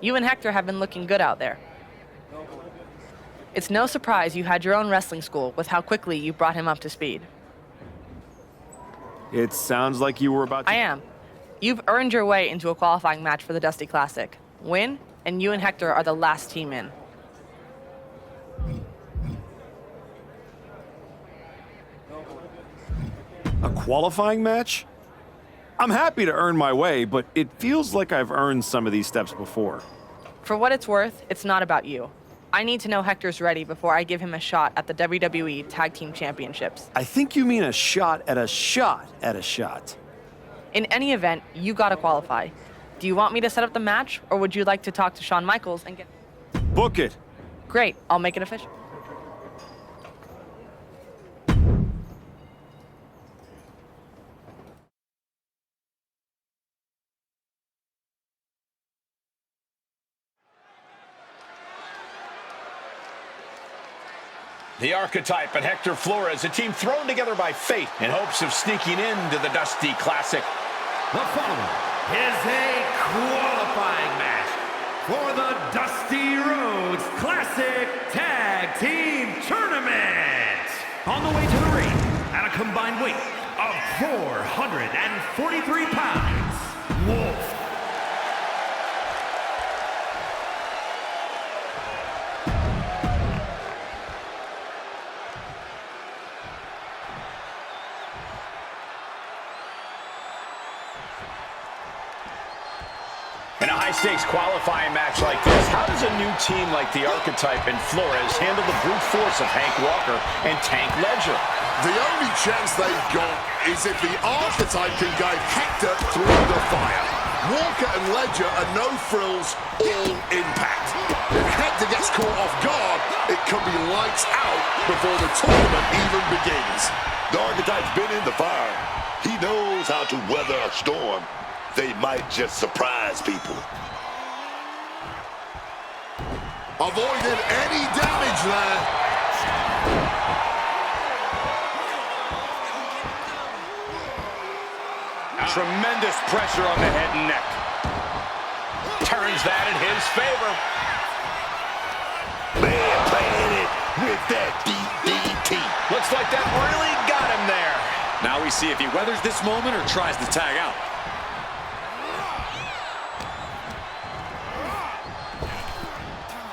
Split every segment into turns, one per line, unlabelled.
You and Hector have been looking good out there. It's no surprise you had your own wrestling school with how quickly you brought him up to speed.
It sounds like you were about to...
I am. You've earned your way into a qualifying match for the Dusty Classic. Win, and you and Hector are the last team in.
A qualifying match? I'm happy to earn my way, but it feels like I've earned some of these steps before.
For what it's worth, it's not about you. I need to know Hector's ready before I give him a shot at the WWE Tag Team Championships.
I think you mean a shot at a shot at a shot.
In any event, you gotta qualify. Do you want me to set up the match, or would you like to talk to Shawn Michaels and get...
Book it.
Great, I'll make it official.
The Archetype and Hector Flores, a team thrown together by fate in hopes of sneaking into the Dusty Classic.
The following is a qualifying match for the Dusty Rhodes Classic Tag Team Tournament. On the way to the ring, at a combined weight of 443 pounds, Wolf.
In a high-stakes qualifying match like this, how does a new team like the Archetype and Flores handle the brute force of Hank Walker and Tank Ledger?
The only chance they've got is if the Archetype can guide Hector through the fire. Walker and Ledger are no frills, all impact. If Hector gets caught off guard, it could be lights out before the tournament even begins.
The Archetype's been in the fire. He knows how to weather a storm. They might just surprise people.
Avoided any damage there.
Tremendous pressure on the head and neck. Turns that in his favor.
Man playing it with that DDT.
Looks like that really got him there.
Now we see if he weathers this moment or tries to tag out.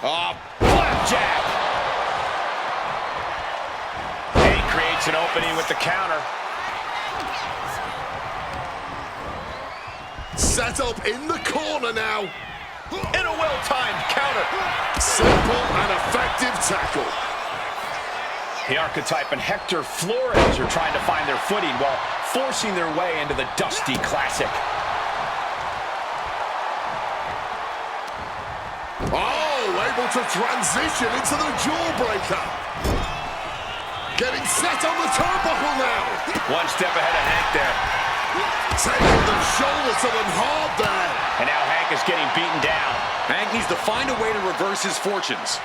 Oh, flapjack! He creates an opening with the counter.
Set up in the corner now.
In a well-timed counter.
Simple and effective tackle.
The Archetype and Hector Flores are trying to find their footing while forcing their way into the Dusty Classic.
Able to transition into the jawbreaker. Getting set on the turnbuckle now.
One step ahead of Hank there.
Taking the shoulder to them hard there.
And now Hank is getting beaten down.
Hank needs to find a way to reverse his fortunes.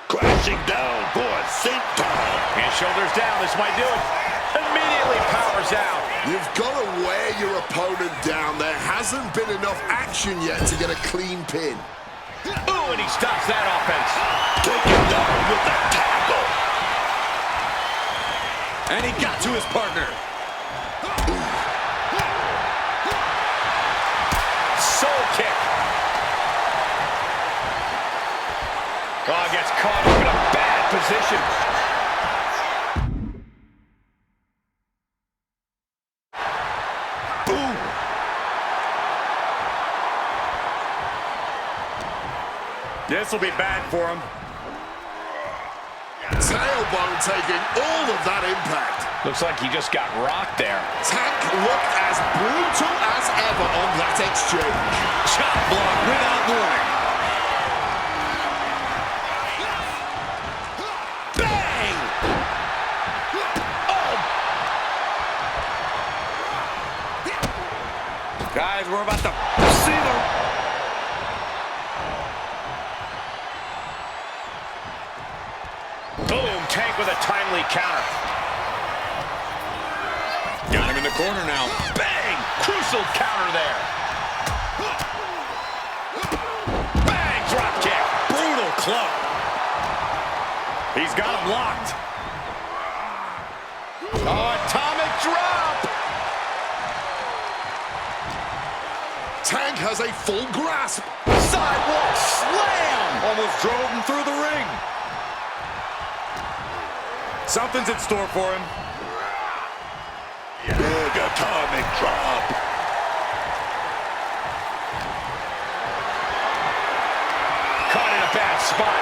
Crashing down for a senton.
And shoulders down, this might do it. Immediately powers out.
You've got to wear your opponent down. There hasn't been enough action yet to get a clean pin.
Ooh, and he stops that offense.
Take him down with the tackle.
And he got to his partner.
Soul kick. Oh, gets caught up in a bad position. This will be bad for him.
Tailbone taking all of that impact.
Looks like he just got rocked there.
Tank looked as brutal as ever on that exchange.
Chop block without warning.
Bang! Oh!
Guys, we're about to see them.
Boom, Tank with a timely counter.
Got him in the corner now.
Bang! Crucial counter there. Bang, drop kick.
Brutal club.
He's got him locked. Oh, atomic drop.
Tank has a full grasp.
Sidewalk slam.
Almost drove him through the ring. Something's in store for him.
Big atomic drop.
Caught in a bad spot.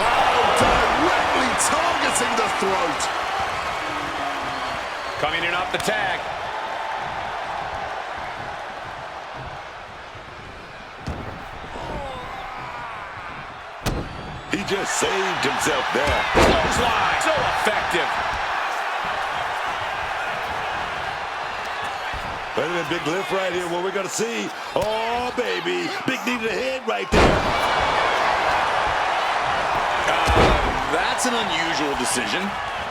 Oh, directly targeting the throat.
Coming in off the tag.
He just saved himself there.
Clothesline. So effective.
Wait a minute, big lift right here. What we're going to see. Oh, baby. Big knee to the head right there.
That's an unusual decision.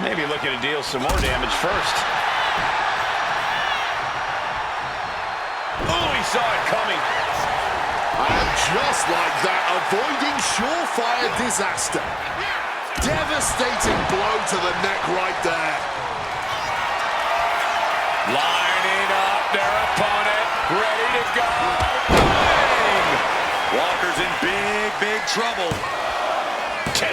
Maybe looking to deal some more damage first. Oh, he saw it coming.
And just like that, avoiding surefire disaster. Devastating blow to the neck right there.
Lining up their opponent. Ready to go. Bang!
Walker's in big, big trouble.
2.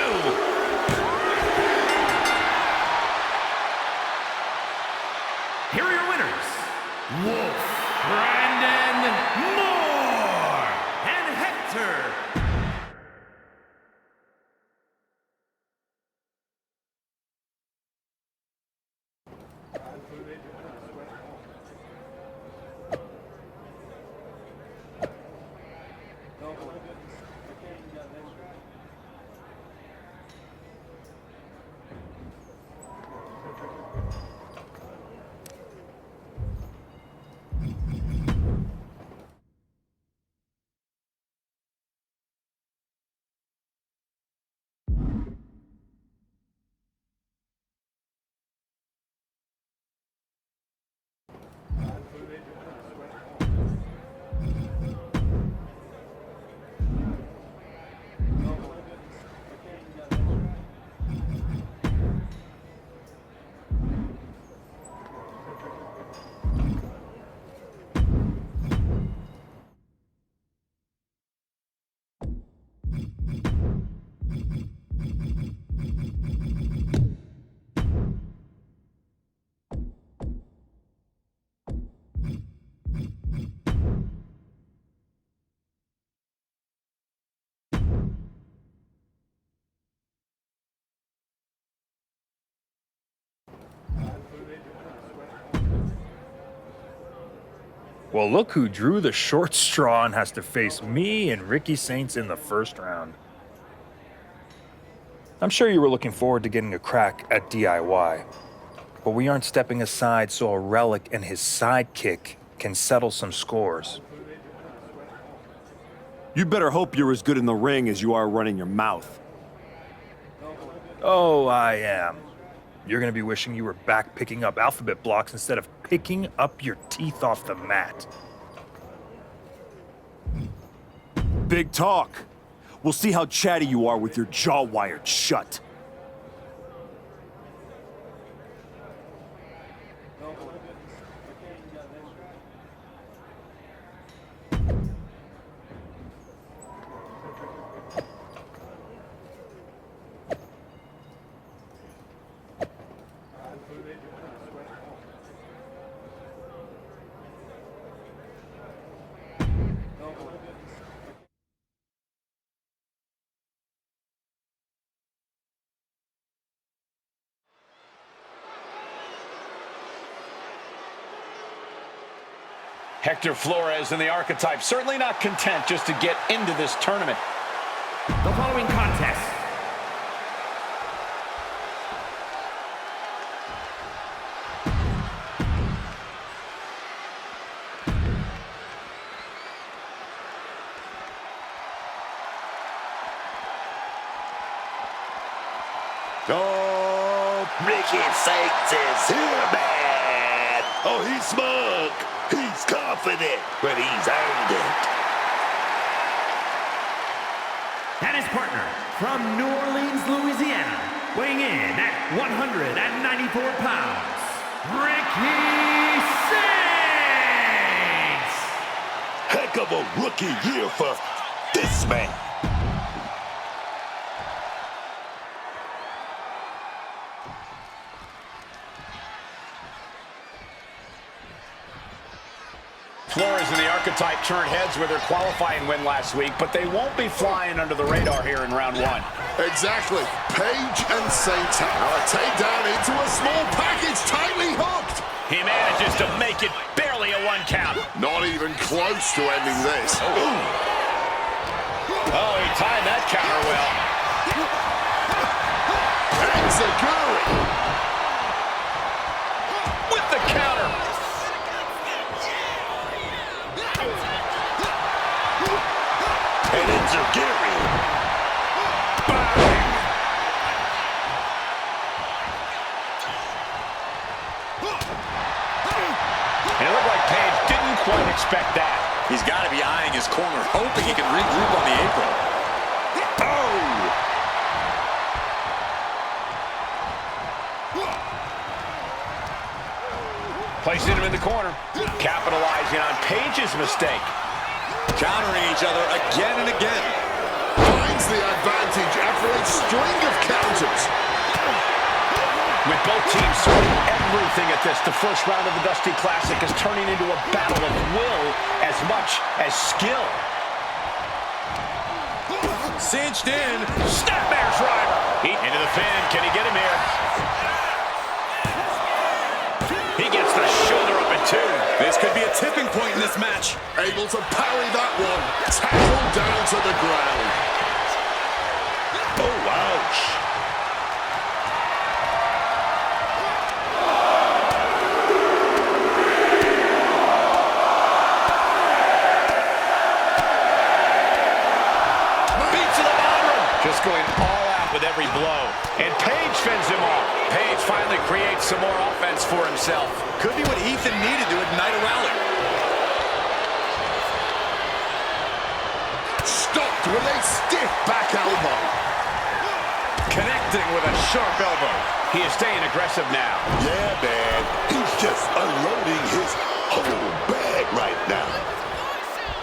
Here are your winners, Wolf, Brandon Moore, and Hector.
Well, look who drew the short straw and has to face me and Ricky Saints in the first round. I'm sure you were looking forward to getting a crack at DIY, but we aren't stepping aside so a Relic and his sidekick can settle some scores.
You better hope you're as good in the ring as you are running your mouth.
Oh, I am. You're going to be wishing you were back picking up alphabet blocks instead of picking up your teeth off the mat.
Big talk. We'll see how chatty you are with your jaw wired shut.
Hector Flores and the Archetype certainly not content just to get into this tournament.
The following contest
Oh, Ricky Saints is here, man. Oh, he's smug. He's confident, but he's earned it.
And his partner from New Orleans, Louisiana, weighing in at 194 pounds, Ricky Saints!
Heck of a rookie year for this man.
Flores and the Archetype turned heads with their qualifying win last week, but they won't be flying under the radar here in round one.
Exactly. Page and Saints have a takedown into a small package, tightly hooked.
He manages to make it barely a 1 count.
Not even close to ending this.
Oh, he timed that counter well.
Enziguri
With the counter.
And Enziguri.
And it looked like Page didn't quite expect that.
He's got to be eyeing his corner, hoping he can regroup on the apron.
Placing him in the corner. Capitalizing on Page's mistake.
Countering each other again and again.
finds the advantage after a string of counters.
With both teams throwing everything at this, the first round of the Dusty Classic is turning into a battle of will as much as skill.
Cinched in.
Snapmare driver. Into the pin. Can he get him here? He gets the shoulder up in two.
This could be a tipping point in this match.
Able to parry that one. Tackled down to the ground.
Oh, ouch.
Beats to the bottom. Just going all out with every blow. And Page fends him off. Page finally creates some more offense for himself.
Could be what Ethan needed to ignite a rally.
Stopped with a stiff back elbow.
Connecting with a sharp elbow. He is staying aggressive now.
Yeah, man. He's just unloading his whole bag right now.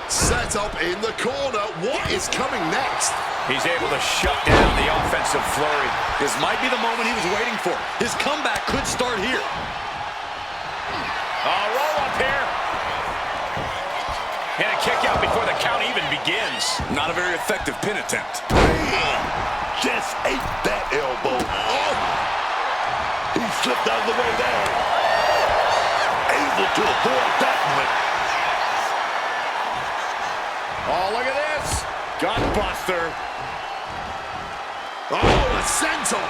Set up in the corner. What is coming next?
He's able to shut down the offensive flurry.
This might be the moment he was waiting for. His comeback could start here.
Roll up here. And a kick out before the count even begins.
Not a very effective pin attempt.
Man, just ate that elbow. Oh! He slipped out of the way there. Able to avoid that one.
Oh, look at this. Gunbuster.
Oh, a senton.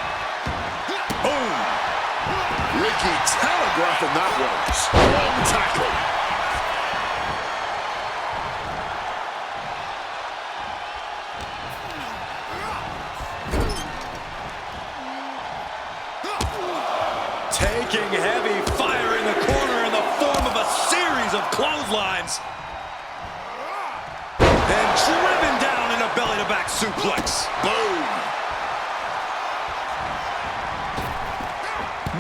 Boom. Ricky telegraphing that one. Strong tackle.
Taking heavy fire in the corner in the form of a series of clotheslines. And driven down in a belly-to-back suplex.
Boom.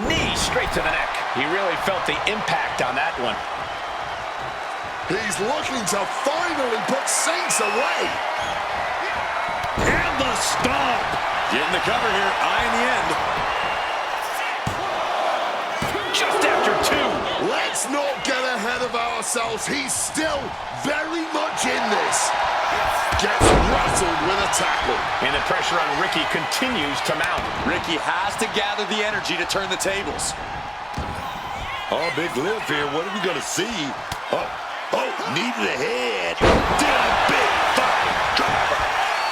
Knee straight to the neck. He really felt the impact on that one.
He's looking to finally put Saints away.
And the stomp. Getting the cover here, eye in the end.
Just after two.
Let's not get ahead of ourselves. He's still very much in this. Gets rattled with a tackle.
And the pressure on Ricky continues to mount.
Ricky has to gather the energy to turn the tables.
Oh, big lift here. What are we going to see? Oh, knee to the head. Did a big fire driver.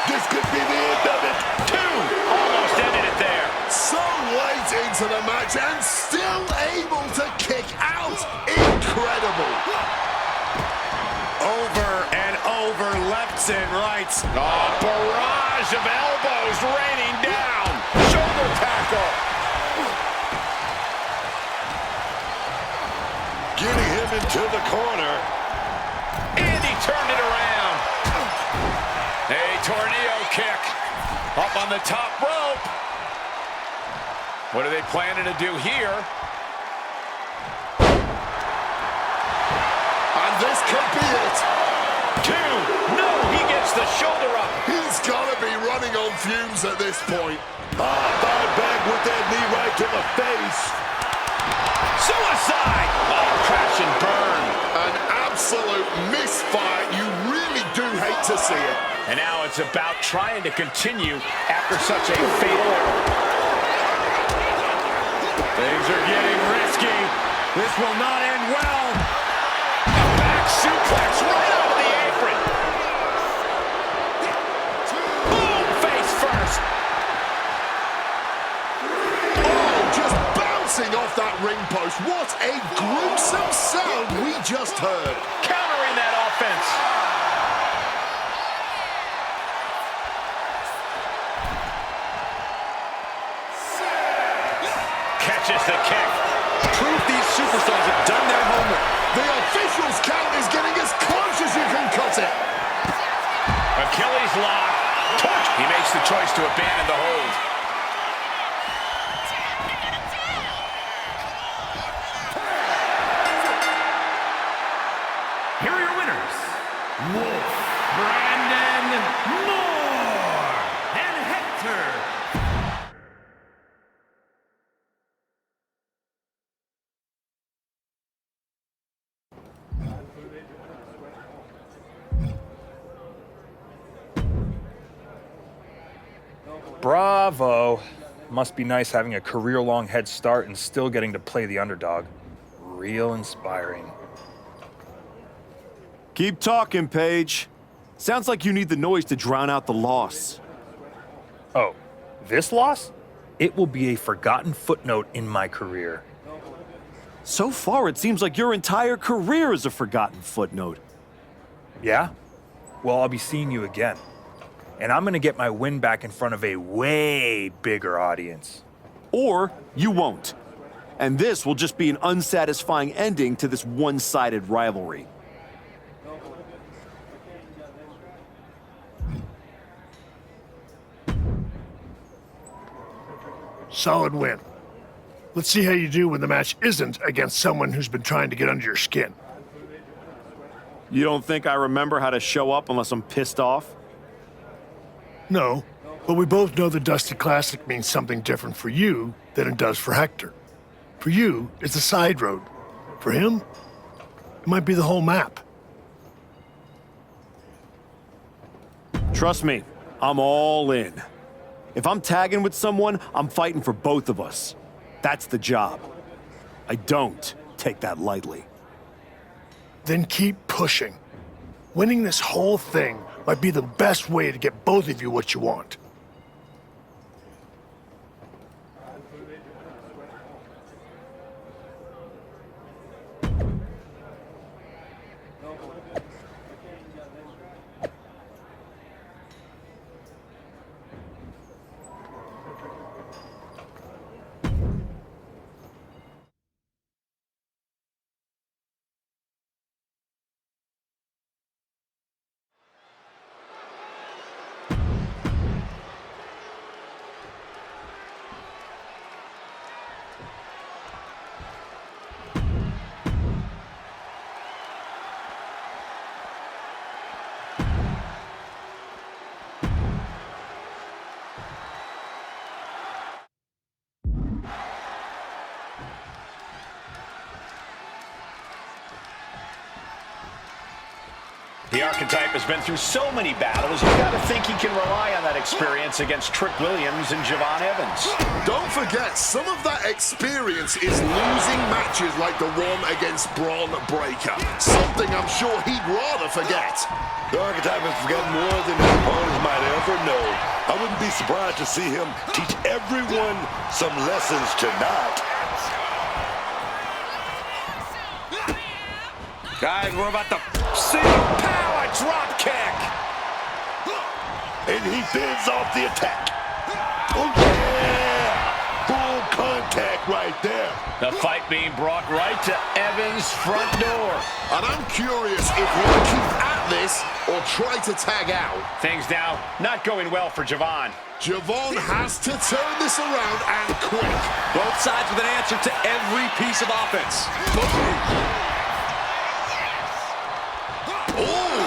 This could be the end of it.
Two. Almost ended it there.
So late into the match and still able to kick out. Incredible.
Over and over, lefts and rights. Oh, barrage of elbows raining down. Shoulder tackle.
him into the corner.
And he turned it around. A tornado kick up on the top rope. What are they planning to do here?
And this could be it.
2. No, he gets the shoulder up.
He's got to be running on fumes at this point.
Fired back with that knee right to the face.
Suicide! Oh, crash and burn.
An absolute misfire. You really do hate to see it.
And now it's about trying to continue after such a fatal error. Things are getting risky. This will not end well. A back suplex right onto the apron. Boom, face first.
Oh, just bouncing off that ring post. What a gruesome sound we just heard.
Countering that offense. Catches the kick.
Proof these superstars have done their homework.
The official's count is getting as close as you can cut it.
Achilles lock. Torch. He makes the choice to abandon the hold.
Here are your winners, Wolf, Brandon Moore, and Hector.
Bravo. Must be nice having a career-long head start and still getting to play the underdog. Real inspiring.
Keep talking, Paige. Sounds like you need the noise to drown out the loss.
Oh, this loss? It will be a forgotten footnote in my career.
So far, it seems like your entire career is a forgotten footnote.
Yeah? Well, I'll be seeing you again. And I'm going to get my win back in front of a way bigger audience.
Or you won't. And this will just be an unsatisfying ending to this one-sided rivalry.
Solid win. Let's see how you do when the match isn't against someone who's been trying to get under your skin.
You don't think I remember how to show up unless I'm pissed off?
No, but we both know the Dusty Classic means something different for you than it does for Hector. For you, it's a side road. For him, it might be the whole map.
Trust me, I'm all in. If I'm tagging with someone, I'm fighting for both of us. That's the job. I don't take that lightly.
Then keep pushing. Winning this whole thing might be the best way to get both of you what you want.
The archetype has been through so many battles, you got to think he can rely on that experience against Trick Williams and Javon Evans.
Don't forget, some of that experience is losing matches like the one against Braun Breaker. Something I'm sure he'd rather forget.
The archetype has forgotten more than his opponents might ever know. I wouldn't be surprised to see him teach everyone some lessons tonight.
Guys, we're about to see
Power drop kick.
And he fends off the attack. Oh, yeah! Full contact right there.
The fight being brought right to Evans' front door.
And I'm curious if he'll keep at this or try to tag out.
Things now not going well for Javon.
Javon has to turn this around and quick.
Both sides with an answer to every piece of offense.
Ooh,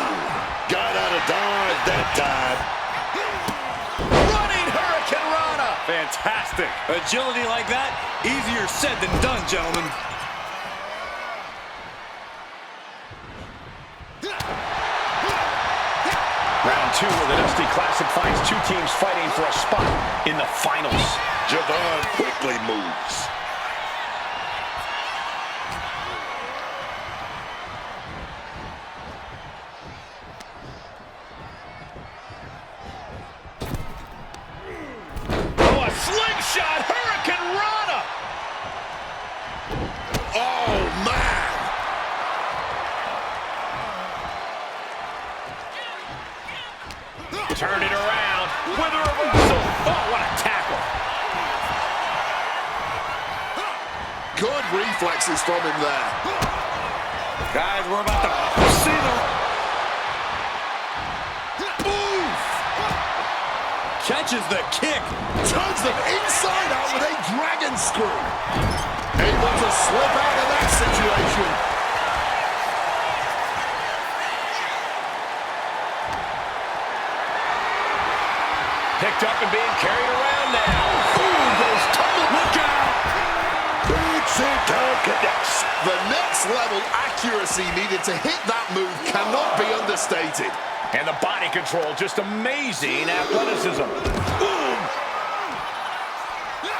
got out of dodge that time.
Running Hurricane Rana.
Fantastic. Agility like that, easier said than done, gentlemen.
Round 2 of the Dusty Classic finds two teams fighting for a spot in the finals.
Javon quickly moves.
Oh, a slingshot Hurricane Rana.
Oh, man.
Turn it around with a reversal. Oh, what a tackle.
Good reflexes from him there.
Guys, we're about to see them.
Oof!
Catches the kick.
Turns them inside out with a dragon screw. Able to slip out of that situation.
Picked up and being carried around now.
Ooh, goes tumbling. Look out! Big senton connects.
The next level accuracy needed to hit that move cannot be understated.
And the body control, just amazing athleticism.
Boom!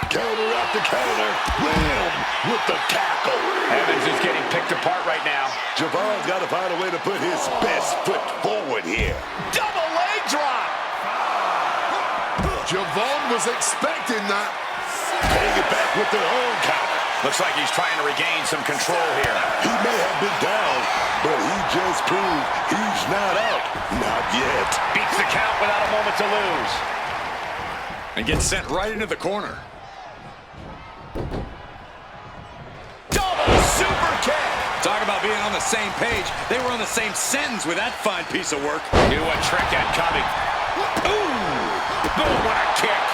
Counter after counter. Wham! With the tackle.
Evans is getting picked apart right now.
Javon's got to find a way to put his best foot forward here.
Double leg drop.
Javon was expecting that.
Paying it back with their own counter.
Looks like he's trying to regain some control here.
He may have been down, but he just proved he's not out. Not yet.
Beats the count without a moment to lose.
And gets sent right into the corner.
Double super kick.
Talk about being on the same page. They were on the same sentence with that fine piece of work.
Knew a trick had coming. Ooh! Boom, what a kick.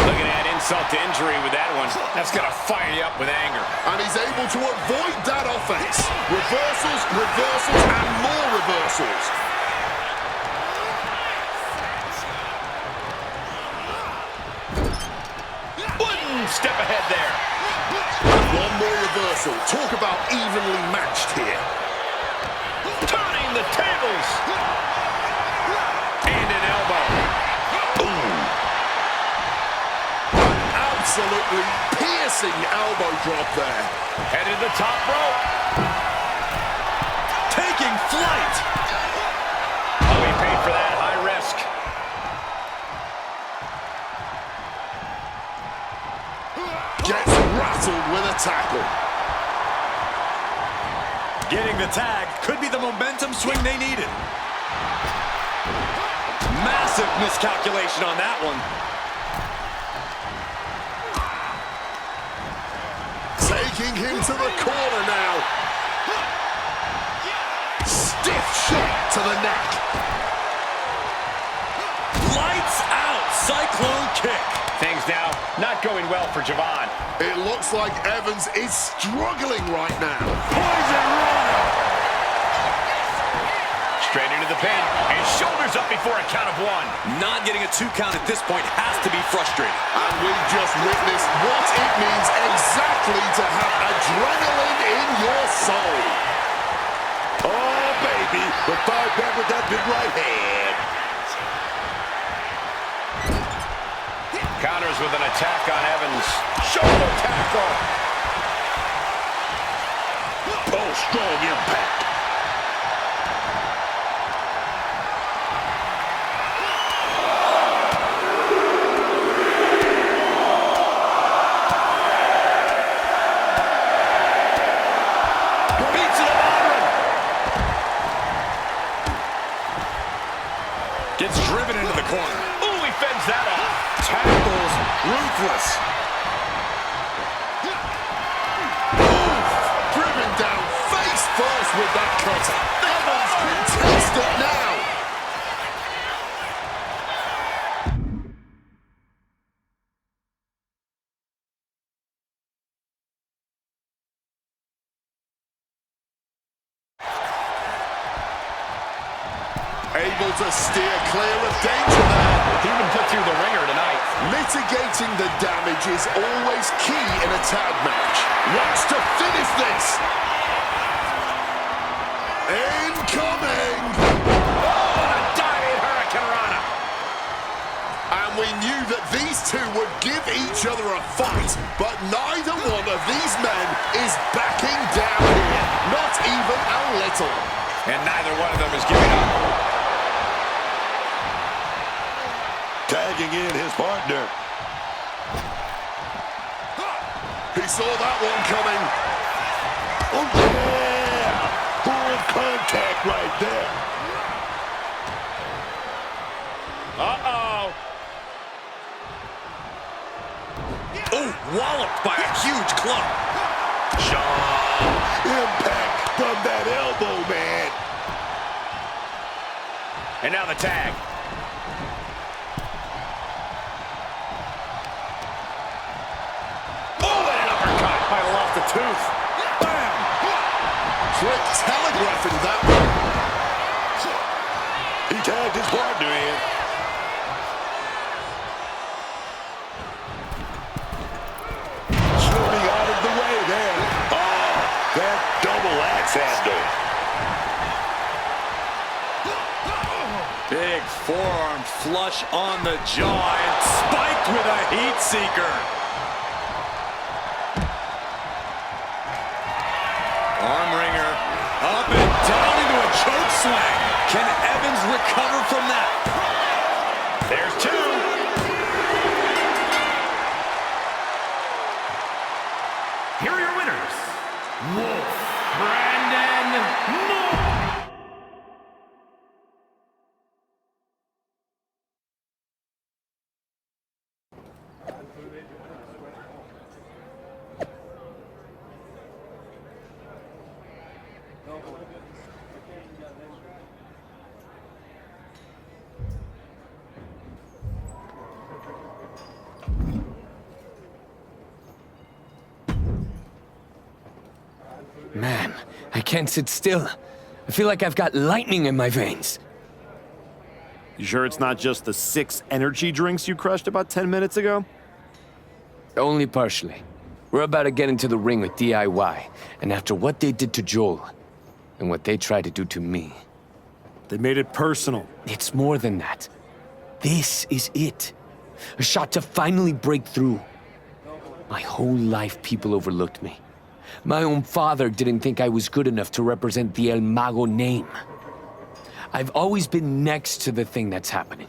Looking at insult to injury with that one. That's going to fire you up with anger.
And he's able to avoid that offense. Reversals, reversals, and more reversals.
One step ahead there.
One more reversal. Talk about evenly matched here.
Turning the tables. And an elbow.
Absolutely piercing elbow drop there.
Headed to the top rope.
Taking flight.
Oh, he paid for that. High risk.
Gets rattled with a tackle.
Getting the tag could be the momentum swing they needed. Massive miscalculation on that one.
Taking him to the corner now. Stiff shot to the neck.
Lights out. Cyclone kick.
Things now not going well for Javon.
It looks like Evans is struggling right now.
Poison Rana.
Straight into the pin. And shoulders up before a count of one.
Not getting a 2 count at this point has to be frustrating.
And we've just witnessed what it means exactly to have adrenaline in your soul.
Oh, baby. But fired back with that big right hand.
Counters with an attack on Evans. Shoulder tackle.
Oh, strong impact.
Beats it up.
Gets driven into the corner.
Ooh, he fends that off.
tackles ruthless.
Driven down face first with that cutter. Evans can taste it now. Able to steer clear of danger there.
He even put through the ringer tonight.
Mitigating the damage is always key in a tag match. Wants to finish this. Incoming.
Oh, and a diving hurricanrana.
And we knew that these two would give each other a fight, but neither one of these men is backing down here. Not even a little.
And neither one of them is giving up.
Tagging in his partner.
He saw that one coming.
Oh, yeah! Full contact right there.
Uh-oh. Oh, walloped by a huge club.
Impact from that elbow, man.
And now the tag. Might have lost a tooth. Bam!
Quick telegraphing that one.
He tagged his partner in. Slipping out of the way there. Oh, that double axe handle.
Big forearm flush on the jaw and spiked with a heat seeker. Arm wringer, up and down into a choke slam. Can Evans recover from that? There's two.
Here are your winners, Wolf Brandon Moore.
Man, I can't sit still. I feel like I've got lightning in my veins.
You sure it's not just the 6 energy drinks you crushed about 10 minutes ago?
Only partially. We're about to get into the ring with DIY, and after what they did to Joel, and what they tried to do to me...
They made it personal.
It's more than that. This is it. A shot to finally break through. My whole life, people overlooked me. My own father didn't think I was good enough to represent the El Mago name. I've always been next to the thing that's happening.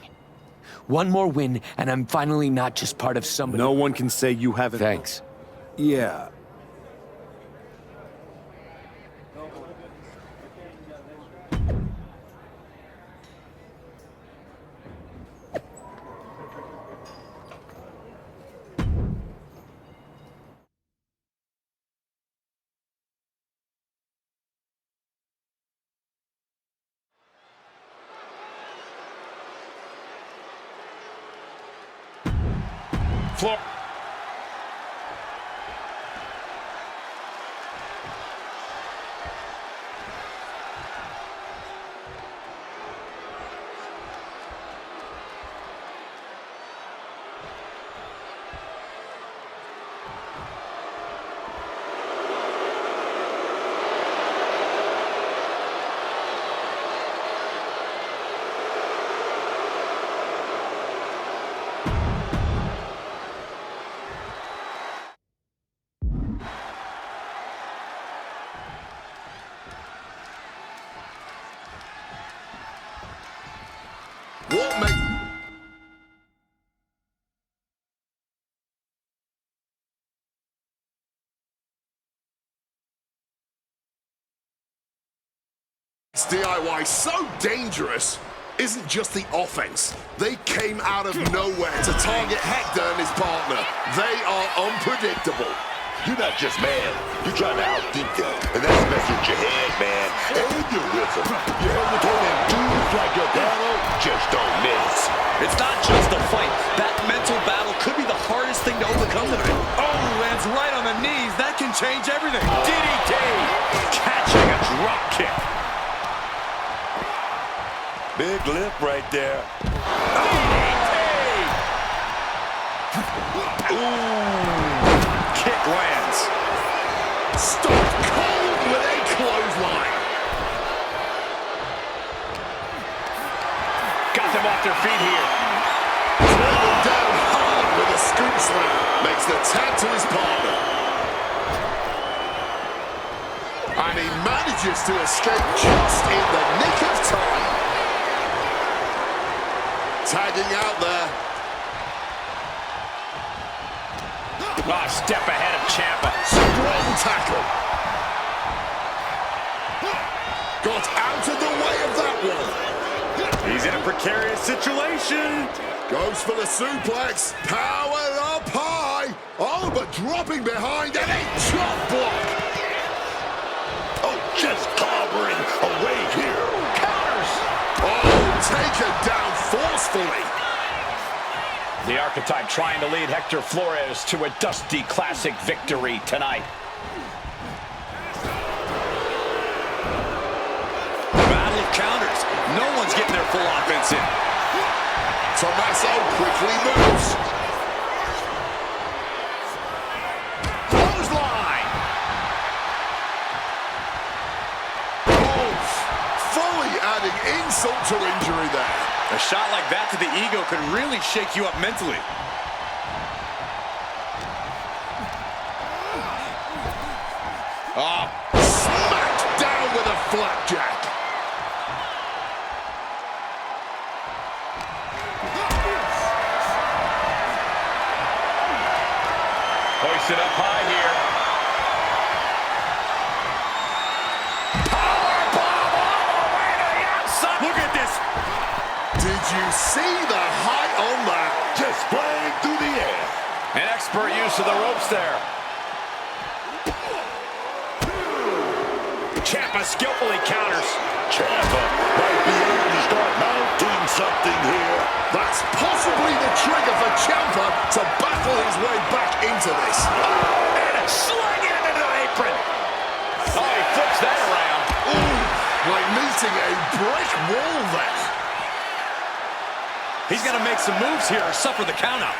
One more win, and I'm finally not just part of somebody...
No one can say you haven't...
Thanks.
Yeah.
Floor.
What makes DIY so dangerous isn't just the offense. They came out of nowhere to target Hector and his partner. They are unpredictable.
You're not just mad, you're trying to outthink them. And that's messing with your head, man, and your rhythm. You hesitate and dudes like Gargano just don't miss.
It's not just a fight. That mental battle could be the hardest thing to overcome tonight. Oh, lands right on the knees. That can change everything. DDT! Catching a drop kick.
Big lip right there.
Kick lands.
Stop cold with a clothesline.
Got them off their feet here.
Pulled them down hard with a scoop slam. Makes the tag to his partner. And he manages to escape just in the nick of time. Tagging out there.
Step ahead of Ciampa.
Strong tackle. Got out of the way of that one.
He's in a precarious situation.
Goes for the suplex. Powered up high. Oh, but dropping behind and a chop block.
Oh, just clobbering away here.
Counters. Oh, taken down forcefully.
The Archetype trying to lead Hector Flores to a Dusty Classic victory tonight.
Battle of counters. No one's getting their full offense in.
Tommaso quickly moves. Clothesline. Oh, fully adding insult to injury there.
A shot like that to the ego could really shake you up mentally.
Smacked down with a flapjack.
Hoisted up high here.
Look at this.
Did you see the height on that?
Just flying through the air.
An expert use of the ropes there. Ciampa skillfully counters.
Ciampa might be able to start mounting something here.
That's possibly the trigger for Ciampa to battle his way back into this.
And sling it into the apron. Oh, he flips that around.
Ooh, like meeting a brick wall there.
He's got to make some moves here or suffer the countout.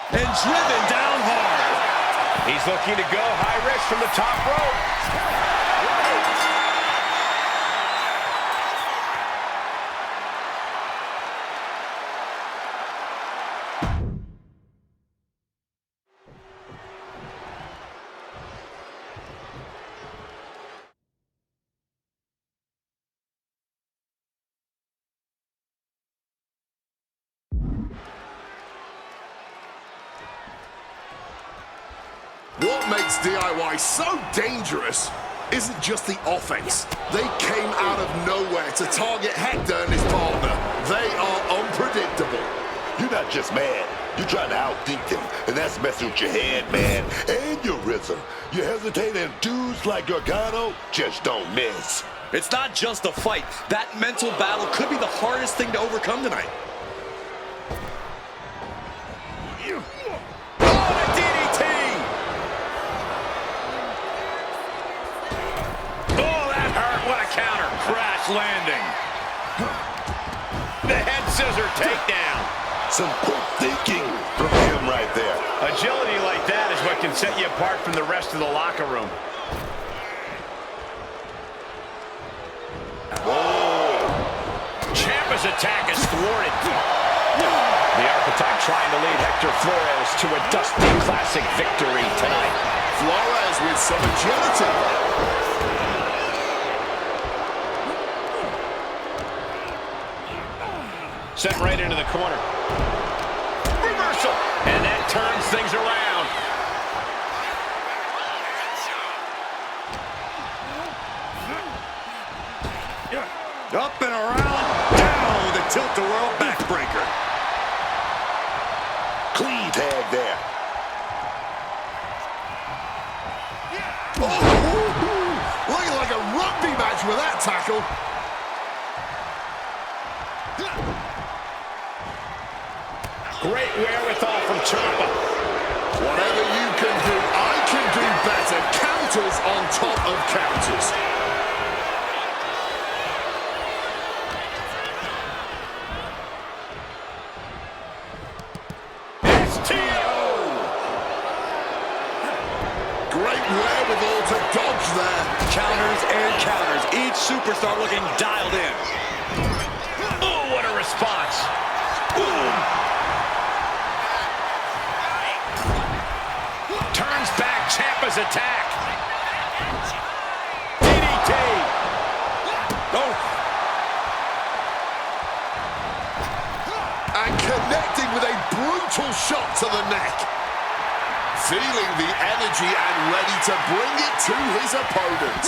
And driven down hard.
He's looking to go high risk from the top rope.
What makes DIY so dangerous isn't just the offense. They came out of nowhere to target Hector and his partner. They are unpredictable.
You're not just mad, you're trying to outthink them. And that's messing with your head, man, and your rhythm. You hesitate and dudes like Gargano just don't miss.
It's not just a fight. That mental battle could be the hardest thing to overcome tonight.
Landing. The head scissor takedown.
Some quick thinking from him right there.
Agility like that is what can set you apart from the rest of the locker room.
Whoa.
Ciampa's attack is thwarted. The Archetype trying to lead Hector Flores to a Dusty Classic victory tonight.
Flores with some agility.
Sent right into the corner. Reversal. And that turns things around.
Up and around, down with a tilt-a-whirl backbreaker.
Clean tag there.
Oh, looking like a rugby match with that tackle.
Great wherewithal from Ciampa.
Whatever you can do, I can do better. Counters on top of counters.
STO!
Great wherewithal to dodge there.
Counters and counters. Each superstar looking dialed in.
Oh, what a response. Boom. Turns back Ciampa's attack. DDT.
Oh,
And connecting with a brutal shot to the neck. Feeling the energy and ready to bring it to his opponent.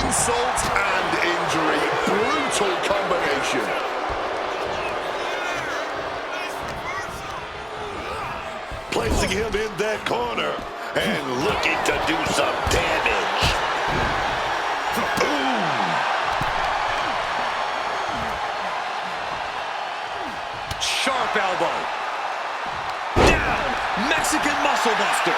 Insult and injury. Brutal combination.
Placing him in that corner and looking to do some damage. Boom!
sharp elbow. Down, Mexican muscle buster.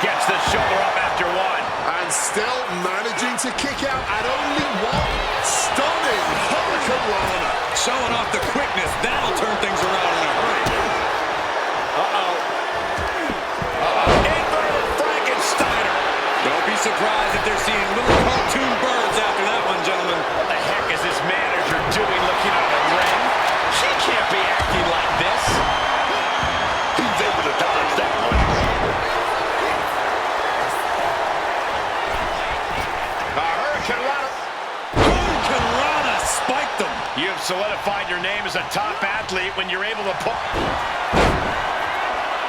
Gets the shoulder up after one.
And still managing to kick out at only one. Stunning Hurricane Rana.
Showing off the quickness. That'll turn things around in a hurry.
Inverted Frankensteiner.
Don't be surprised if they're seeing little cartoon birds after that one, gentlemen.
What the heck is this manager doing looking at the ring? She can't be acting like this.
He's able to dodge that one.
Hurricane Rana.
Hurricane Rana spiked them.
You have solidified your name as a top athlete when you're able to put...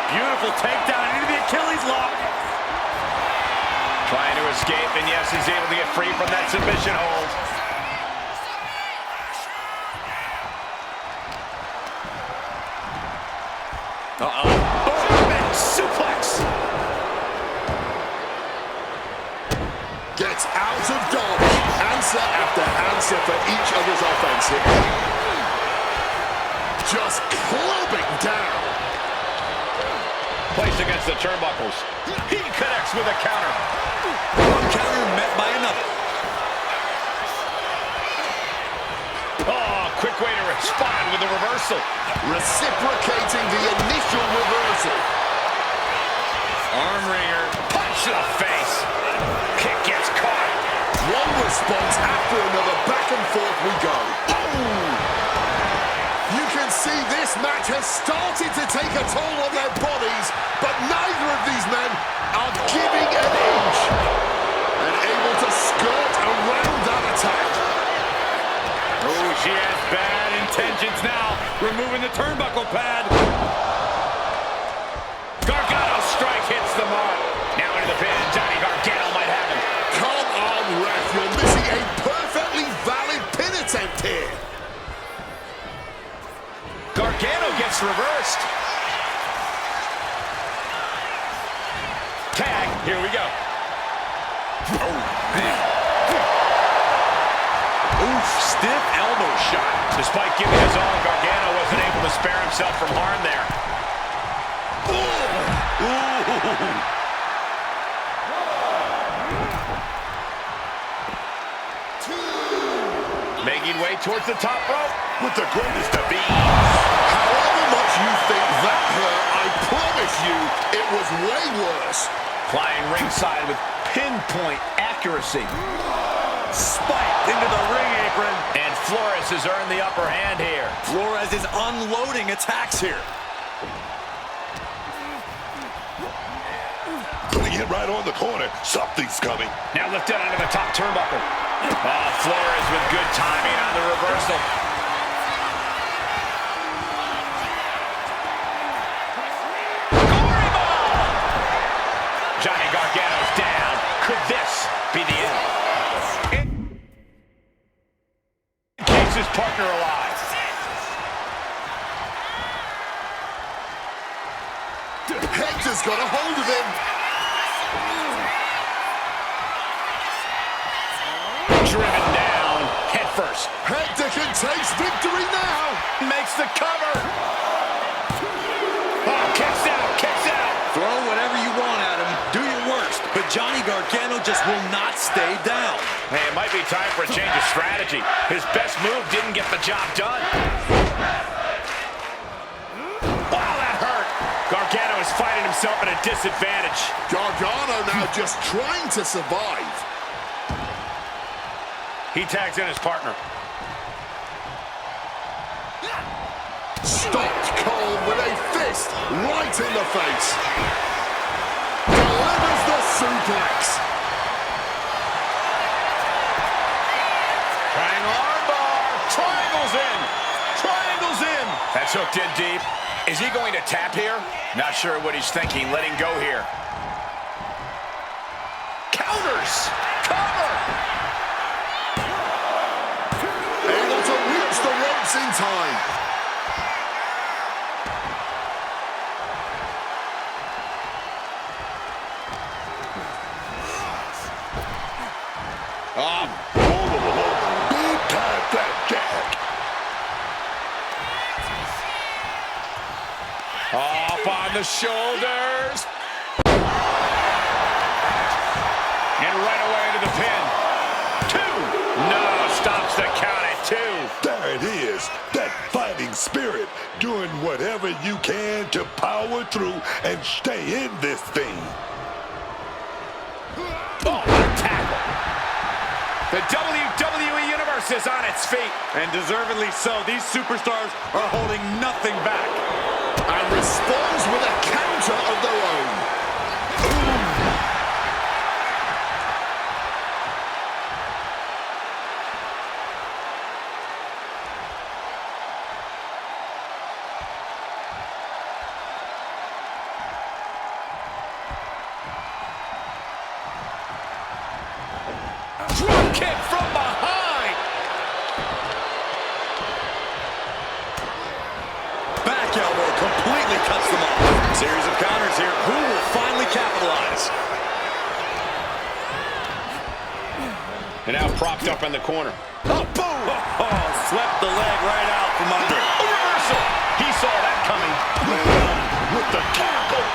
Beautiful takedown into the Achilles lock. Trying to escape, and yes, he's able to get free from that submission hold. Boom, suplex.
Gets out of dodge. Answer after answer for each other's offense here. Just clubbing down.
Placed against the turnbuckles. He connects with a counter.
One counter met by another.
Oh, quick way to respond with a reversal.
Reciprocating the initial reversal.
Arm wringer. Punch to the face. Kick gets caught.
One response after another. Back and forth we go. You can see this match has started to take a toll on their bodies, but neither of these men are giving an inch and able to skirt around that attack.
Oh, she has bad intentions now.
Removing the turnbuckle pad.
Gargano strike hits the mark. Now into the pin. Johnny Gargano might have him.
Come on, ref. You're missing a perfectly valid pin attempt here.
Gargano gets reversed. Tag. Here we go.
Oh, man. Oof, stiff elbow shot.
Despite giving his all, Gargano wasn't able to spare himself from harm there. Making way towards the top rope.
With the greatest of ease.
However much you think that hurt, I promise you it was way worse.
Flying ringside with pinpoint accuracy.
Spiked into the ring apron.
And Flores has earned the upper hand here.
Flores is unloading attacks here.
Putting it right on the corner. Something's coming.
Now lifted onto the top turnbuckle. Oh, Flores with good timing on the reversal. Johnny Gargano's down. Could this be the end? It keeps his partner alive.
Hector's got a hold of him.
Driven down, head first.
Hector can taste victory now.
Makes the cover. Oh, kicks out, kicks out.
Throw whatever you want at him. Do your worst. But Johnny Gargano just will not stay down.
Hey, it might be time for a change of strategy. His best move didn't get the job done. Oh, that hurt. Gargano is finding himself at a disadvantage.
Gargano now just trying to survive.
He tags in his partner.
Stopped cold with a fist right in the face. Delivers the suplex.
Triangle armbar. Triangles in. Triangles in. That's hooked in deep. Is he going to tap here? Not sure what he's thinking. Letting go here. Counters. Cover.
Able to reach the ropes in time.
Big time blackjack.
Up on the shoulders. And right away into the pin. 2. No, stops the count at 2.
There it is. That fighting spirit. Doing whatever you can to power through and stay in this thing.
Oh, what a tackle. The WWE Universe is on its feet.
And deservedly so. These superstars are holding nothing back.
And responds with a counter of their own.
Drop kick from behind.
Back elbow completely cuts them off. Series of counters here. Who will finally capitalize?
And now propped up in the corner.
Oh, boom! Oh, swept the leg right out from under.
A reversal. He saw that coming.
With the tackle.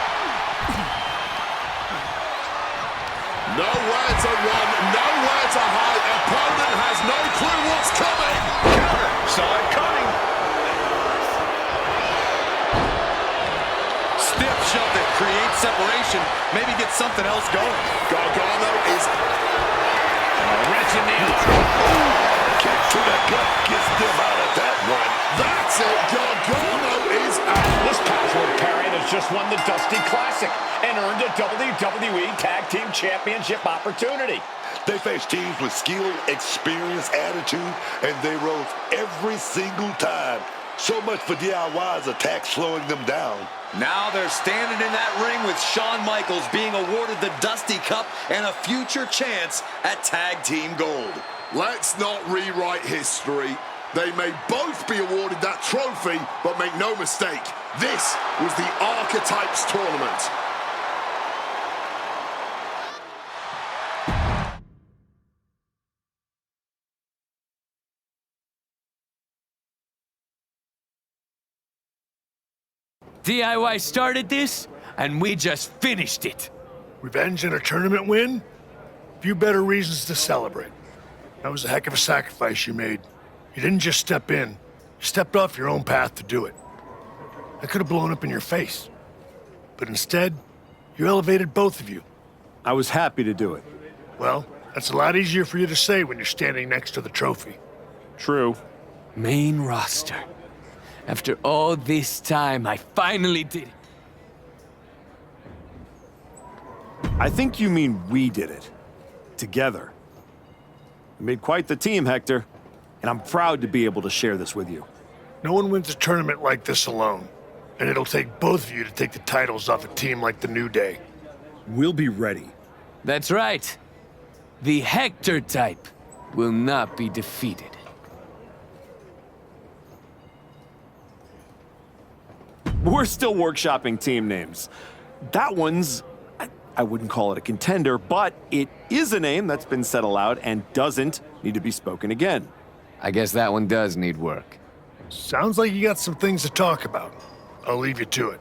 Nowhere to run, nowhere to hide. Opponent has no clue what's coming.
Counter. Saw it coming.
Stiff shove that creates separation. Maybe get something else going.
Gargano is...
Wrench in the arm.
Kick to the gut gets them out of that one.
That's it. Gargano is out.
This password parent has just won the Dusty Classic and earned a WWE Tag Team Championship opportunity.
They faced teams with skill, experience, attitude, and they rose every single time. So much for DIY's attack slowing them down.
Now they're standing in that ring with Shawn Michaels being awarded the Dusty Cup and a future chance at Tag Team Gold.
Let's not rewrite history. They may both be awarded that trophy, but make no mistake, this was the Archetypes Tournament.
DIY started this, and we just finished it.
Revenge and a tournament win? Few better reasons to celebrate. That was a heck of a sacrifice you made. You didn't just step in. You stepped off your own path to do it. I could have blown up in your face. But instead, you elevated both of you.
I was happy to do it.
Well, that's a lot easier for you to say when you're standing next to the trophy.
True.
Main roster. After all this time, I finally did it.
I think you mean we did it. Together. We made quite the team, Hector. And I'm proud to be able to share this with you.
No one wins a tournament like this alone. And it'll take both of you to take the titles off a team like the New Day.
We'll be ready.
That's right. The Hector type will not be defeated.
We're still workshopping team names. That one's, I wouldn't call it a contender, but it is a name that's been said aloud and doesn't need to be spoken again.
I guess that one does need work.
Sounds like you got some things to talk about. I'll leave you to it.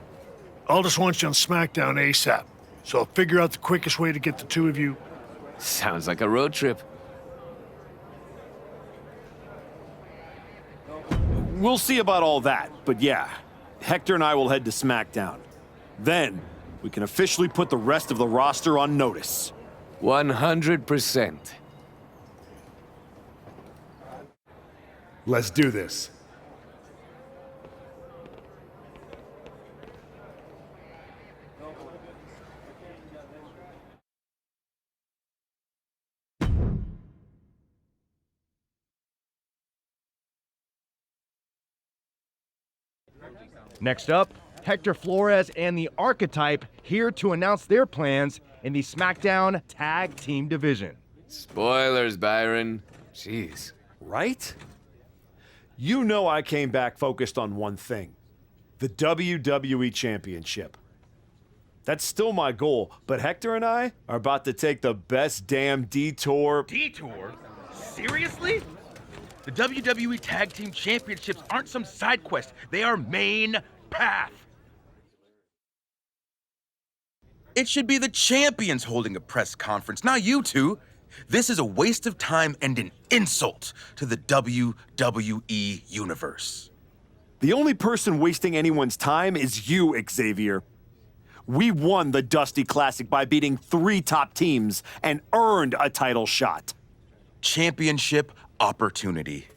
Aldous wants you on SmackDown ASAP, so I'll figure out the quickest way to get the two of you.
Sounds like a road trip.
We'll see about all that, but yeah, Hector and I will head to SmackDown. Then, we can officially put the rest of the roster on notice.
100%.
Let's do this.
Next up, Hector Flores and the Archetype here to announce their plans in the SmackDown Tag Team Division.
Spoilers, Byron. Jeez.
Right? You know I came back focused on one thing. The WWE Championship. That's still my goal, but Hector and I are about to take the best damn detour.
Detour? Seriously? The WWE Tag Team Championships aren't some side quest. They are main path. It should be the champions holding a press conference, not you two. This is a waste of time and an insult to the WWE Universe.
The only person wasting anyone's time is you, Xavier. We won the Dusty Classic by beating 3 top teams and earned a title shot.
Championship opportunity.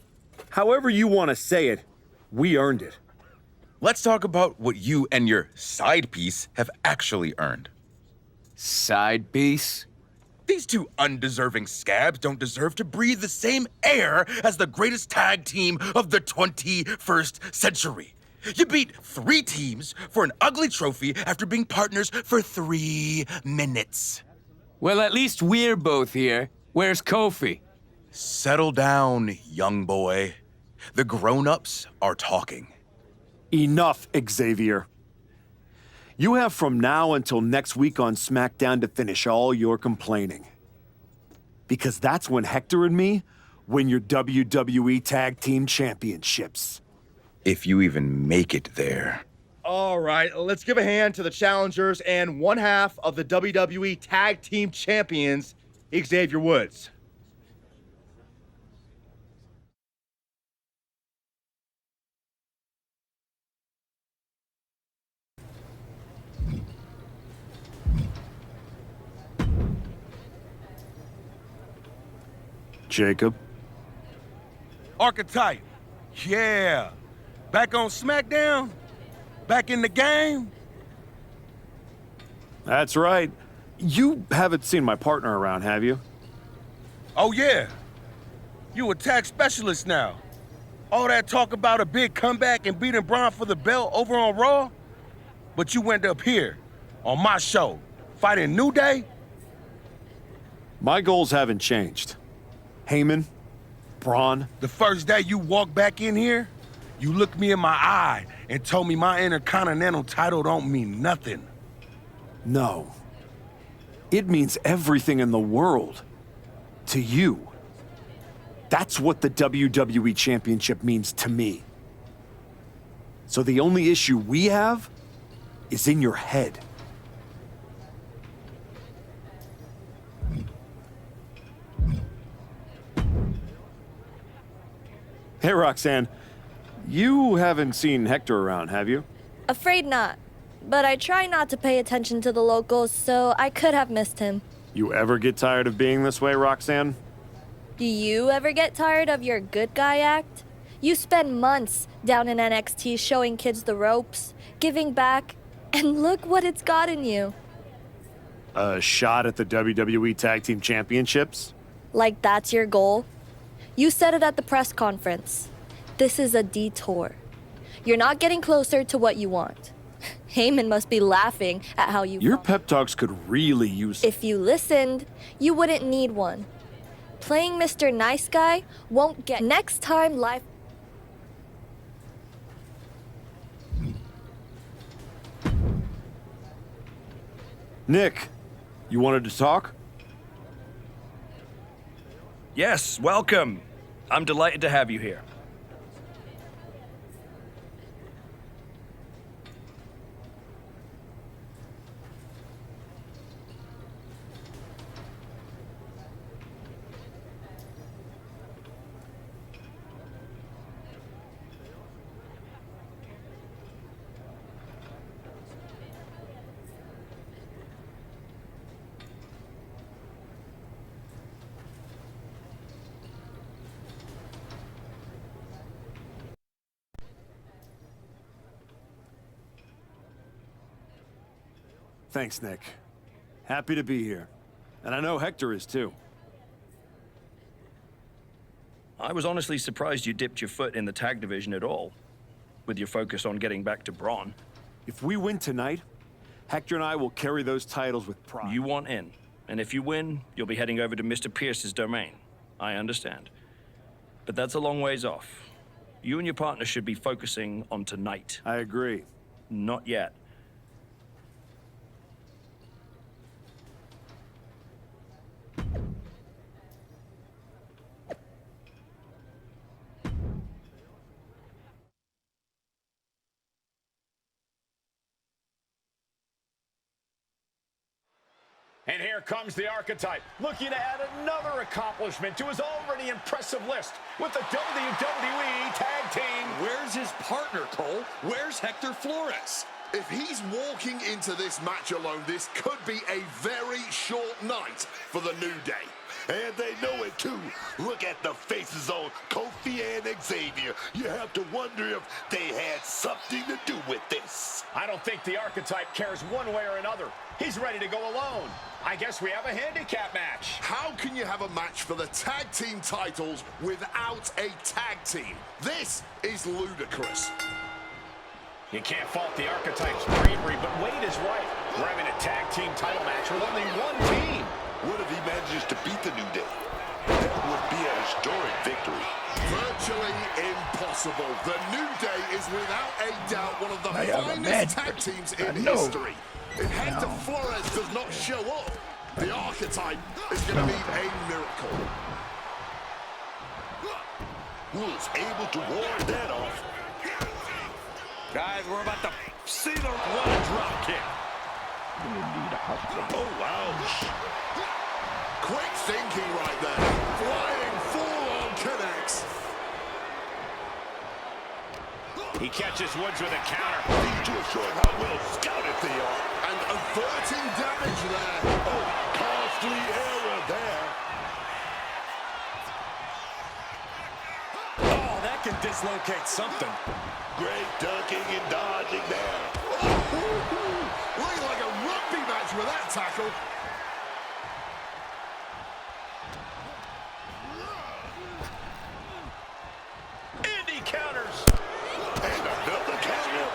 However you want to say it, we earned it.
Let's talk about what you and your side piece have actually earned.
Side piece?
These two undeserving scabs don't deserve to breathe the same air as the greatest tag team of the 21st century. You beat 3 teams for an ugly trophy after being partners for 3 minutes.
Well, at least we're both here. Where's Kofi?
Settle down, young boy. The grown-ups are talking.
Enough, Xavier. You have from now until next week on SmackDown to finish all your complaining. Because that's when Hector and me win your WWE Tag Team Championships.
If you even make it there.
All right, let's give a hand to the challengers and one half of the WWE Tag Team Champions, Xavier Woods.
Jacob.
Archetype. Yeah. Back on SmackDown? Back in the game?
That's right. You haven't seen my partner around, have you?
Oh, yeah. You a tag specialist now. All that talk about a big comeback and beating Braun for the belt over on Raw? But you went up here, on my show, fighting New Day?
My goals haven't changed. Heyman, Braun.
The first day you walked back in here, you looked me in my eye and told me my Intercontinental title don't mean nothing.
No. It means everything in the world. To you. That's what the WWE Championship means to me. So the only issue we have is in your head. Hey, Roxanne. You haven't seen Hector around, have you?
Afraid not. But I try not to pay attention to the locals, so I could have missed him.
You ever get tired of being this way, Roxanne?
Do you ever get tired of your good guy act? You spend months down in NXT showing kids the ropes, giving back, and look what it's gotten you.
A shot at the WWE Tag Team Championships?
Like that's your goal? You said it at the press conference. This is a detour. You're not getting closer to what you want. Heyman must be laughing at how you
Your
fought.
pep talks could really use...
If you listened, you wouldn't need one. Playing Mr. Nice Guy won't get next time life.
Nick, you wanted to talk?
Yes, welcome. I'm delighted to have you here.
Thanks, Nick. Happy to be here. And I know Hector is too.
I was honestly surprised you dipped your foot in the tag division at all, with your focus on getting back to Braun.
If we win tonight, Hector and I will carry those titles with pride.
You want in, and if you win, you'll be heading over to Mr. Pierce's domain. I understand. But that's a long ways off. You and your partner should be focusing on tonight.
I agree.
Not yet.
And here comes the Archetype, looking to add another accomplishment to his already impressive list with the WWE Tag Team.
Where's his partner, Cole? Where's Hector Flores?
If he's walking into this match alone, this could be a very short night for the New Day.
And they know it too. Look at the faces on Kofi and Xavier. You have to wonder if they had something to do with this.
I don't think the Archetype cares one way or another. He's ready to go alone. I guess we have a handicap match.
How can you have a match for the tag team titles without a tag team? This is ludicrous.
You can't fault the Archetype's bravery, but Wade is right. We're having a tag team title match with only one team.
What if he manages to beat the New Day? That would be a historic victory.
Virtually impossible. The New Day is without a doubt one of the finest tag teams in history. If Hector Flores does not show up, the Archetype is going to need a miracle.
Who's able to ward that off?
Guys, we're about to see the one drop kick.
Oh, ouch.
Quick thinking right there. Flying full-on connects.
He catches Woods with a counter.
These two are showing how well scouted they are.
And averting damage there.
Oh, costly error there.
Oh, that can dislocate something.
Great ducking and dodging there.
Looking like a rugby match with that tackle.
Indy counters.
And another counter.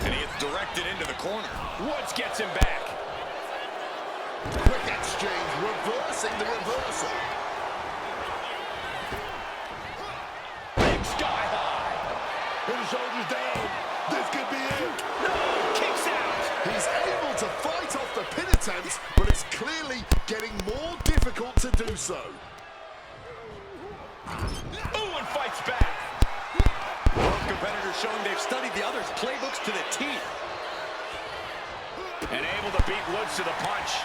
And he is directed into the corner.
Woods gets him back.
Quick exchange, reversing the reversal.
Big sky high.
And the shoulders down. This could be it.
No, kicks out.
He's able to fight off the pin attempt, but it's clearly getting more difficult to do so.
Ooh, and fights back.
Both competitors showing they've studied the other's playbooks to the T.
And able to beat Woods to the punch.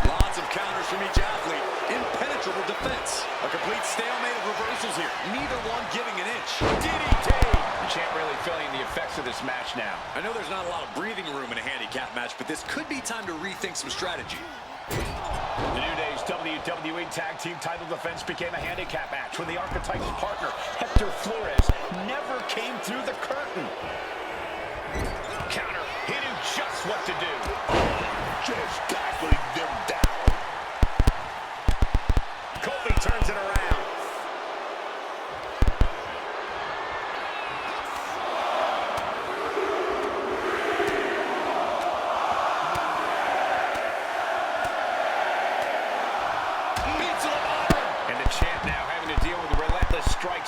Lots of counters from each athlete. Impenetrable defense. A complete stalemate of reversals here. Neither one giving an inch.
DDT. The champ really feeling the effects of this match now.
I know there's not a lot of breathing room in a handicap match, but this could be time to rethink some strategy.
The New Day's WWE Tag Team title defense became a handicap match when the Archetype's partner, Hector Flores, never came through the curtain. Counter. He knew just what to do.
Just tackling them down.
Kofi turns it around.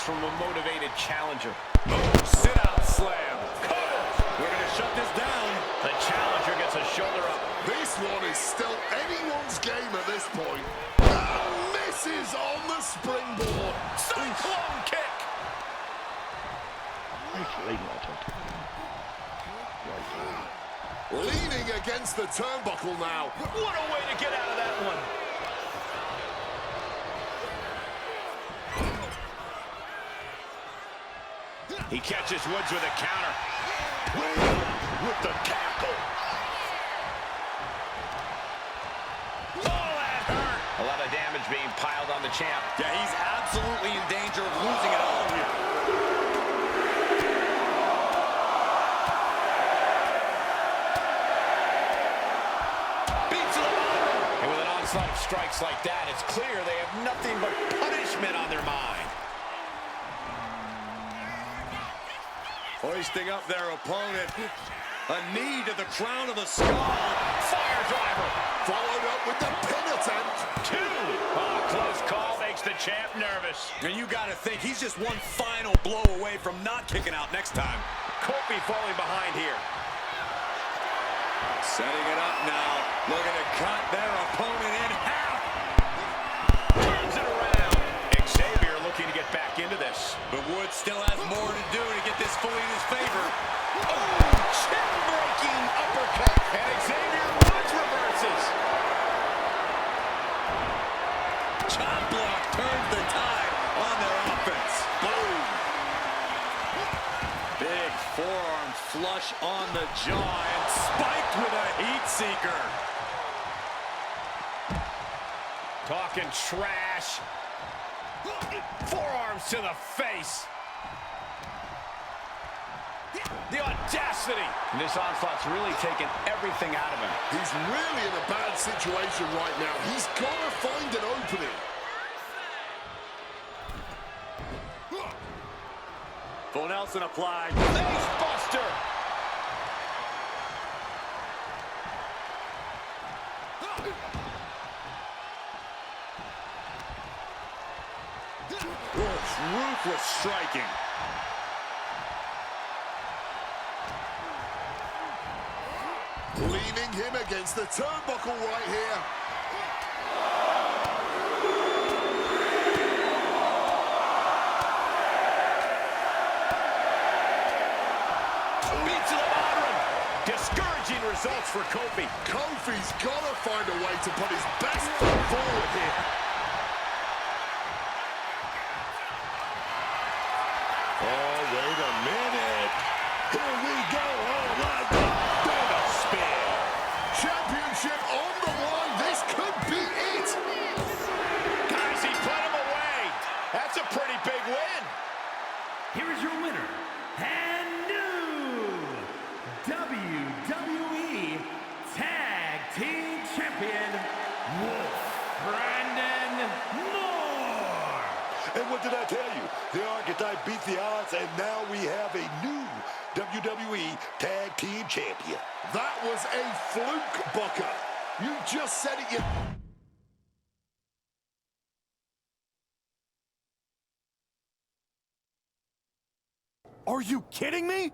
from a motivated challenger. Oh, sit-out slam. Covers. We're going to shut this down. The challenger gets a shoulder up.
This one is still anyone's game at this point. And misses on the springboard.
Cyclone kick.
Leaning against the turnbuckle now.
What a way to get out of that one. He catches Woods with a counter.
With the tackle.
Oh, that hurt. A lot of damage being piled on the champ.
Yeah, he's absolutely in danger of losing it all here.
Beats him. And with an onslaught of strikes like that, it's clear they have nothing but punishment on their mind.
Hoisting up their opponent. A knee to the crown of the skull.
Fire driver.
Followed up with the pin attempt.
2. Oh, close call makes the champ nervous.
And you got to think he's just one final blow away from not kicking out next time.
Kofi falling behind here.
Setting it up now. Looking to cut their opponent in half.
Turns it around. Xavier looking to get back into this.
But Woods still has more to do to get this fully in his favor.
Oh, chin-breaking uppercut. And Xavier Woods reverses.
Chop block turns the tide on their offense. Boom. Big forearm flush on the jaw and spiked with a heat seeker.
Talking trash. Forearms to the face. The audacity. And this onslaught's really taken everything out of him.
He's really in a bad situation right now. He's got to find an opening.
Full Nelson applied.
Face buster.
Ruthless striking.
Leaning him against the turnbuckle right here.
Beats to the bottom. Discouraging results for Kofi.
Kofi's got to find a way to put his best foot forward here.
Oh, wait a minute. Here we go. Oh, my God. What a spin.
Championship on the line. This could be it.
Guys, he put him away. That's a pretty big win.
Here is your winner and new WWE Tag Team Champion, Wolf Brandon Moore.
And what did I tell you? The Archetype beat the odds, and now we have a new WWE Tag Team Champion.
That was a fluke, Booker. You just said it.
Are you kidding me?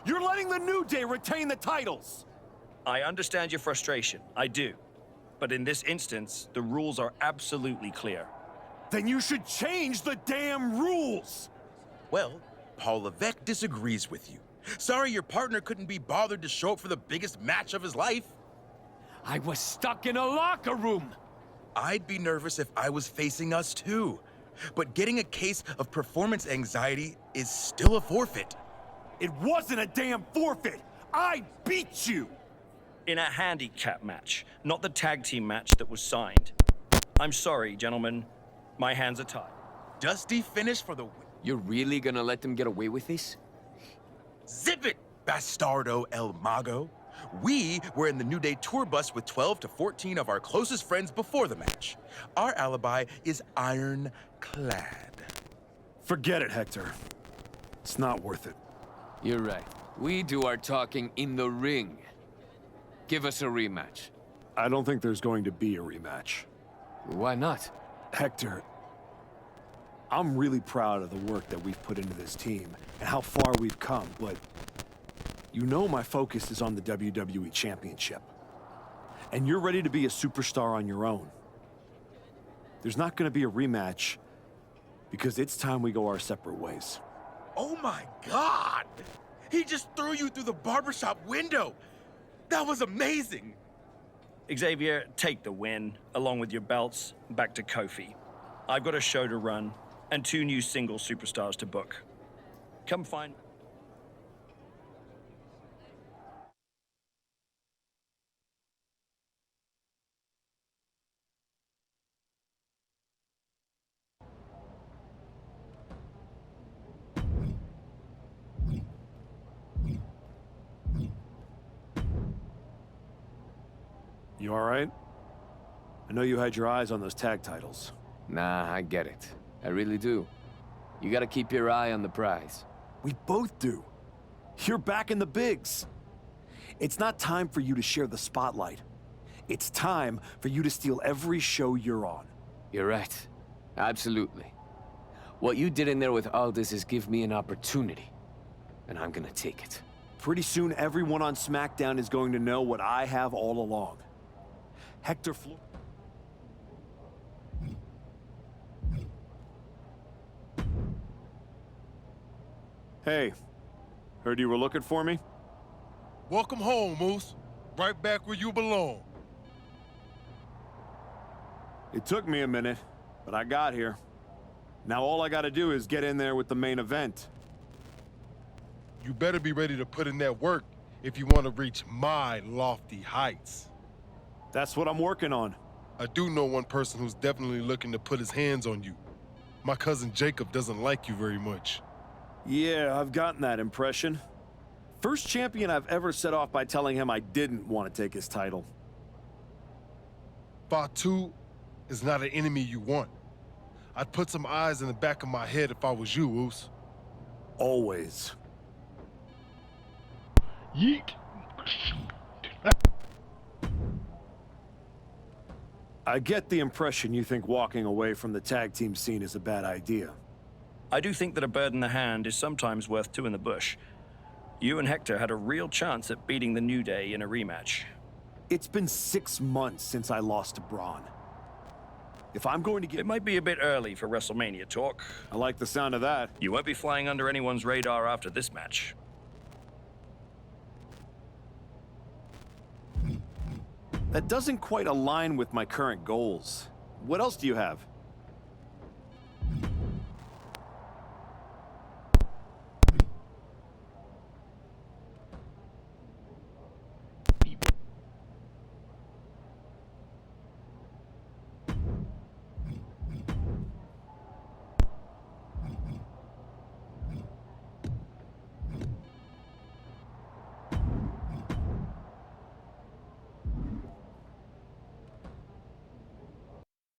You're letting the New Day retain the titles.
I understand your frustration. I do. But in this instance, the rules are absolutely clear.
Then you should change the damn rules.
Well, Paul Levesque disagrees with you. Sorry your partner couldn't be bothered to show up for the biggest match of his life.
I was stuck in a locker room.
I'd be nervous if I was facing us too. But getting a case of performance anxiety is still a forfeit.
It wasn't a damn forfeit. I beat you.
In a handicap match, not the tag team match that was signed. I'm sorry, gentlemen. My hands are tied.
Dusty finish for the win.
You're really gonna let them get away with this?
Zip it, Bastardo El Mago. We were in the New Day tour bus with 12 to 14 of our closest friends before the match. Our alibi is ironclad.
Forget it, Hector. It's not worth it.
You're right. We do our talking in the ring. Give us a rematch.
I don't think there's going to be a rematch.
Why not?
Hector, I'm really proud of the work that we've put into this team and how far we've come, but you know my focus is on the WWE Championship. And you're ready to be a superstar on your own. There's not going to be a rematch because it's time we go our separate ways.
Oh my God! He just threw you through the barbershop window! That was amazing!
Xavier, take the win, along with your belts, back to Kofi. I've got a show to run, and 2 new single superstars to book. Come find...
You all right? I know you had your eyes on those tag titles.
Nah, I get it. I really do. You gotta keep your eye on the prize.
We both do. You're back in the bigs. It's not time for you to share the spotlight. It's time for you to steal every show you're on.
You're right. Absolutely. What you did in there with Aldis is give me an opportunity. And I'm gonna take it.
Pretty soon, everyone on SmackDown is going to know what I have all along. Hector Flo... Hey, heard you were looking for me?
Welcome home, Moose. Right back where you belong.
It took me a minute, but I got here. Now all I gotta do is get in there with the main event.
You better be ready to put in that work if you want to reach my lofty heights.
That's what I'm working on.
I do know one person who's definitely looking to put his hands on you. My cousin Jacob doesn't like you very much.
Yeah, I've gotten that impression. First champion I've ever set off by telling him I didn't want to take his title.
Fatu is not an enemy you want. I'd put some eyes in the back of my head if I was you, Oos.
Always.
Yeet.
I get the impression you think walking away from the tag team scene is a bad idea.
I do think that a bird in the hand is sometimes worth 2 in the bush. You and Hector had a real chance at beating the New Day in a rematch.
It's been 6 months since I lost to Braun. If I'm going to get...
It might be a bit early for WrestleMania talk.
I like the sound of that.
You won't be flying under anyone's radar after this match.
That doesn't quite align with my current goals. What else do you have?